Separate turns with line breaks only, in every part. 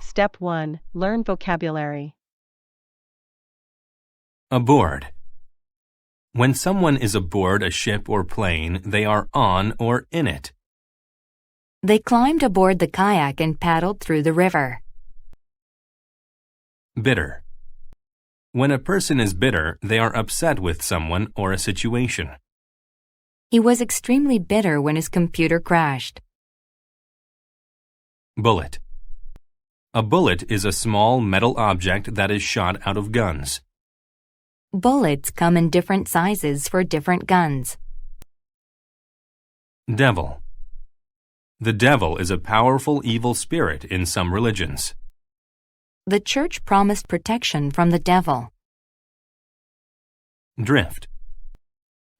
Step 1. Learn vocabulary.
Aboard. When someone is aboard a ship or plane, they are on or in it.
They climbed aboard the kayak and paddled through the river.
Bitter. When a person is bitter, they are upset with someone or a situation.
He was extremely bitter when his computer crashed.
Bullet. A bullet is a small metal object that is shot out of guns.
Bullets come in different sizes for different guns.
Devil. The devil is a powerful evil spirit in some religions.
The church promised protection from the devil.
Drift.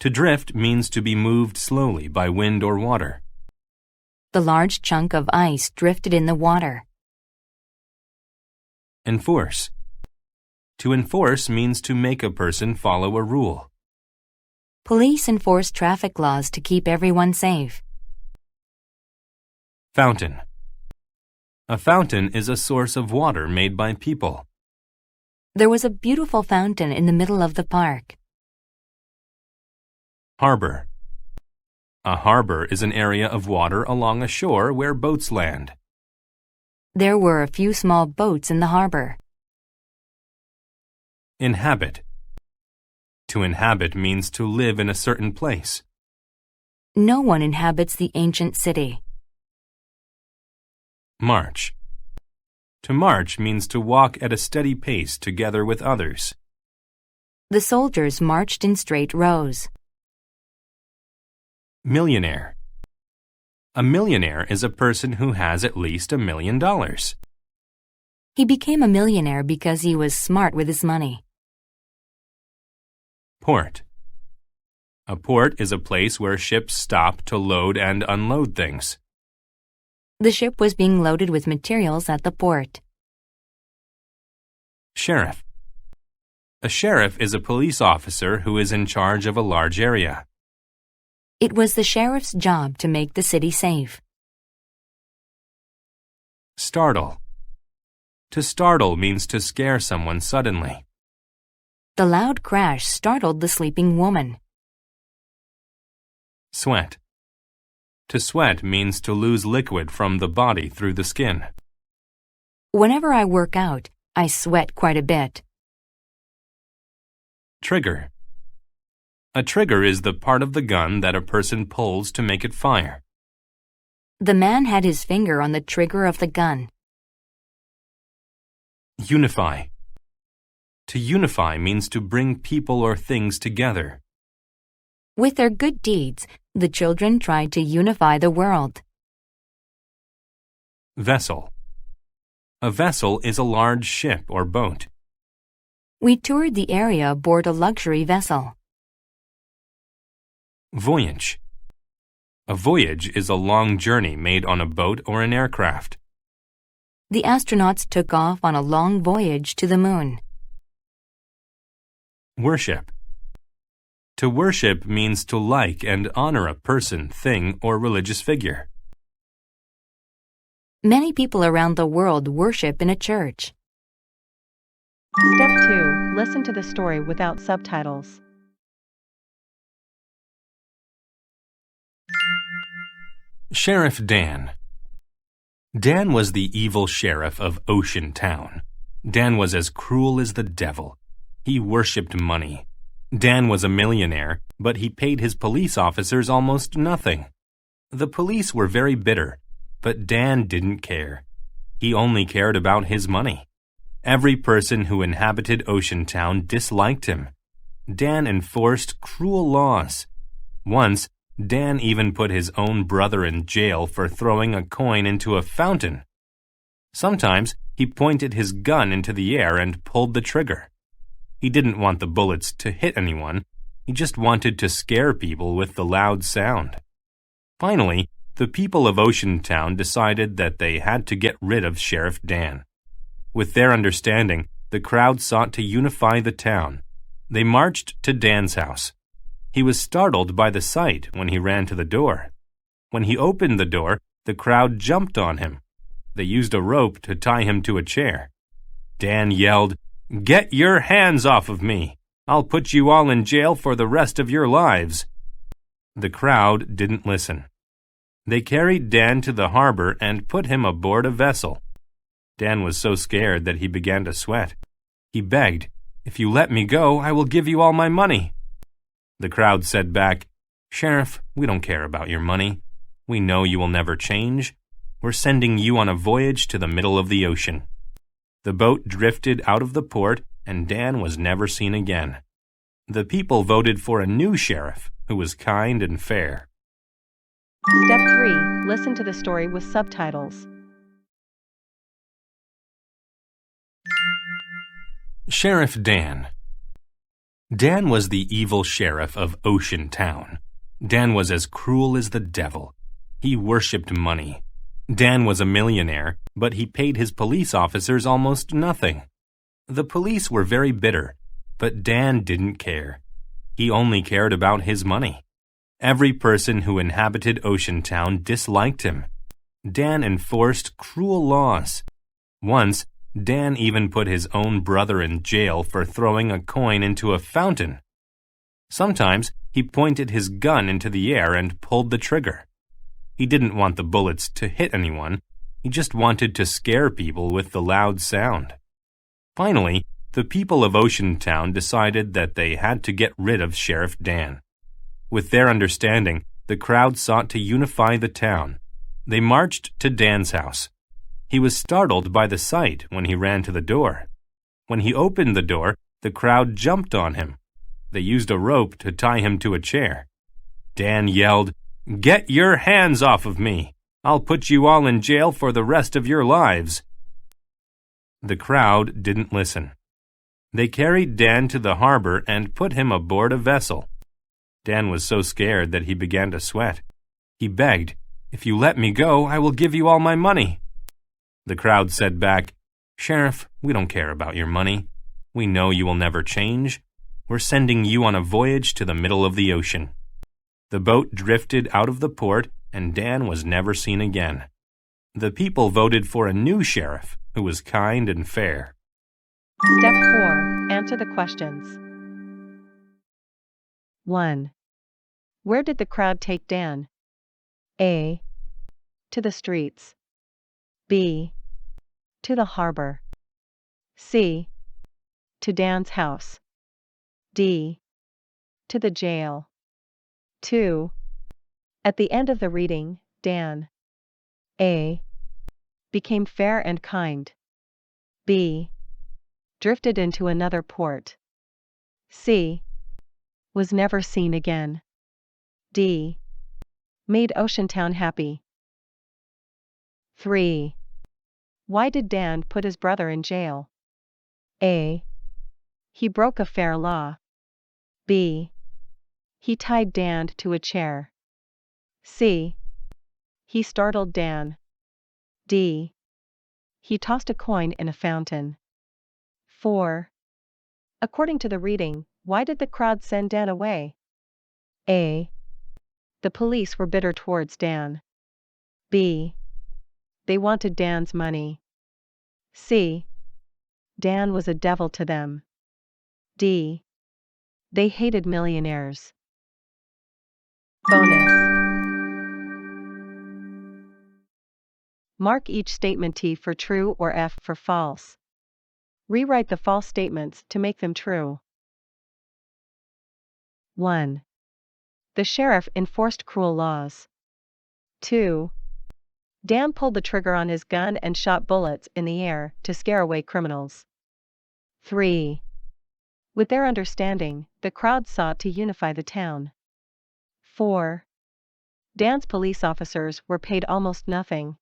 To drift means to be moved slowly by wind or water.
The large chunk of ice drifted in the water.
Enforce. To enforce means to make a person follow a rule.
Police enforce traffic laws to keep everyone safe.
Fountain. A fountain is a source of water made by people.
There was a beautiful fountain in the middle of the park.
Harbor. A harbor is an area of water along a shore where boats land.
There were a few small boats in the harbor.
Inhabit. To inhabit means to live in a certain place.
No one inhabits the ancient city.
March. To march means to walk at a steady pace together with others.
The soldiers marched in straight rows.
Millionaire. A millionaire is a person who has at least $1 million.
He became a millionaire because he was smart with his money.
Port. A port is a place where ships stop to load and unload things.
The ship was being loaded with materials at the port.
Sheriff. A sheriff is a police officer who is in charge of a large area.
It was the sheriff's job to make the city safe.
Startle. To startle means to scare someone suddenly.
The loud crash startled the sleeping woman.
Sweat. To sweat means to lose liquid from the body through the skin.
Whenever I work out, I sweat quite a bit.
Trigger. A trigger is the part of the gun that a person pulls to make it fire.
The man had his finger on the trigger of the gun.
Unify. To unify means to bring people or things together.
With their good deeds, the children tried to unify the world.
Vessel. A vessel is a large ship or boat.
We toured the area aboard a luxury vessel.
Voyage. A voyage is a long journey made on a boat or an aircraft.
The astronauts took off on a long voyage to the moon.
Worship. To worship means to like and honor a person, thing, or religious figure.
Many people around the world worship in a church.
Step 2. Listen to the story without subtitles.
Sheriff Dan. Dan was the evil sheriff of Ocean Town. Dan was as cruel as the devil. He worshipped money. Dan was a millionaire, but he paid his police officers almost nothing. The police were very bitter, but Dan didn't care. He only cared about his money. Every person who inhabited Ocean Town disliked him. Dan enforced cruel laws. Once, Dan even put his own brother in jail for throwing a coin into a fountain. Sometimes he pointed his gun into the air and pulled the trigger. He didn't want the bullets to hit anyone. He just wanted to scare people with the loud sound. Finally, the people of Ocean Town decided that they had to get rid of Sheriff Dan. With their understanding, the crowd sought to unify the town. They marched to Dan's house. He was startled by the sight when he ran to the door. When he opened the door, the crowd jumped on him. They used a rope to tie him to a chair. Dan yelled, "Get your hands off of me! I'll put you all in jail for the rest of your lives." The crowd didn't listen. They carried Dan to the harbor and put him aboard a vessel. Dan was so scared that he began to sweat. He begged, "If you let me go, I will give you all my money." The crowd said back, "Sheriff, we don't care about your money. We know you will never change. We're sending you on a voyage to the middle of the ocean." The boat drifted out of the port, and Dan was never seen again. The people voted for a new sheriff who was kind and fair.
Step 3. Listen to the story with subtitles.
Sheriff Dan. Dan was the evil sheriff of Ocean Town. Dan was as cruel as the devil. He worshipped money. Dan was a millionaire, but he paid his police officers almost nothing. The police were very bitter, but Dan didn't care. He only cared about his money. Every person who inhabited Ocean Town disliked him. Dan enforced cruel laws. Once, Dan even put his own brother in jail for throwing a coin into a fountain. Sometimes he pointed his gun into the air and pulled the trigger. He didn't want the bullets to hit anyone. He just wanted to scare people with the loud sound. Finally, the people of Ocean Town decided that they had to get rid of Sheriff Dan. With their understanding, the crowd sought to unify the town. They marched to Dan's house. He was startled by the sight when he ran to the door. When he opened the door, the crowd jumped on him. They used a rope to tie him to a chair. Dan yelled, "Get your hands off of me! I'll put you all in jail for the rest of your lives." The crowd didn't listen. They carried Dan to the harbor and put him aboard a vessel. Dan was so scared that he began to sweat. He begged, "If you let me go, I will give you all my money." The crowd said back, "Sheriff, we don't care about your money. We know you will never change. We're sending you on a voyage to the middle of the ocean." The boat drifted out of the port, and Dan was never seen again. The people voted for a new sheriff who was kind and fair.
Step 4. Answer the questions. 1. Where did the crowd take Dan? A. To the streets. B. To the harbor. C. To Dan's house. D. To the jail. 2. At the end of the reading, Dan A. became fair and kind. B. drifted into another port. C. was never seen again. D. made Ocean Town happy. 3. Why did Dan put his brother in jail? A. He broke a fair law. B. He tied Dan to a chair. C. He startled Dan. D. He tossed a coin in a fountain. 4. According to the reading, why did the crowd send Dan away? A. The police were bitter towards Dan. B. They wanted Dan's money. C. Dan was a devil to them. D. They hated millionaires. Bonus. Mark each statement T for true or F for false. Rewrite the false statements to make them true. 1. The sheriff enforced cruel laws. 2. Dan pulled the trigger on his gun and shot bullets in the air to scare away criminals. 3. With their understanding, the crowd sought to unify the town. 4. Dan's police officers were paid almost nothing.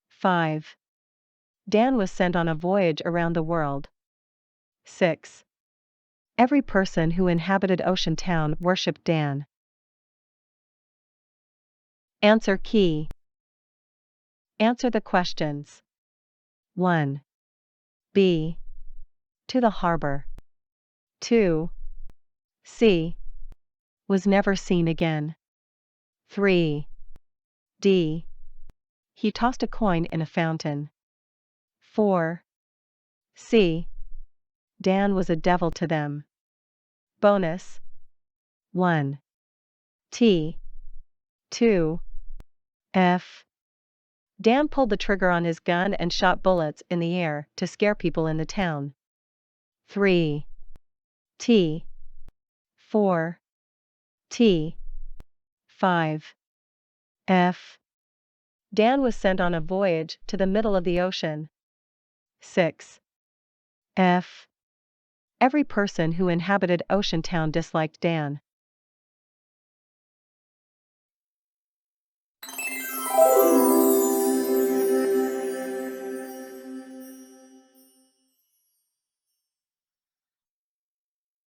5. Dan was sent on a voyage around the world. 6. Every person who inhabited Ocean Town worshipped Dan. Answer key. Answer the questions. 1. B. To the harbor. 2. C. Was never seen again. 3. D. He tossed a coin in a fountain. 4. C. Dan was a devil to them. Bonus. 1. T. 2. F. Dan pulled the trigger on his gun and shot bullets in the air to scare people in the town. 3. T. 4. T. 5. F. Dan was sent on a voyage to the middle of the ocean. 6. F. Every person who inhabited Ocean Town disliked Dan.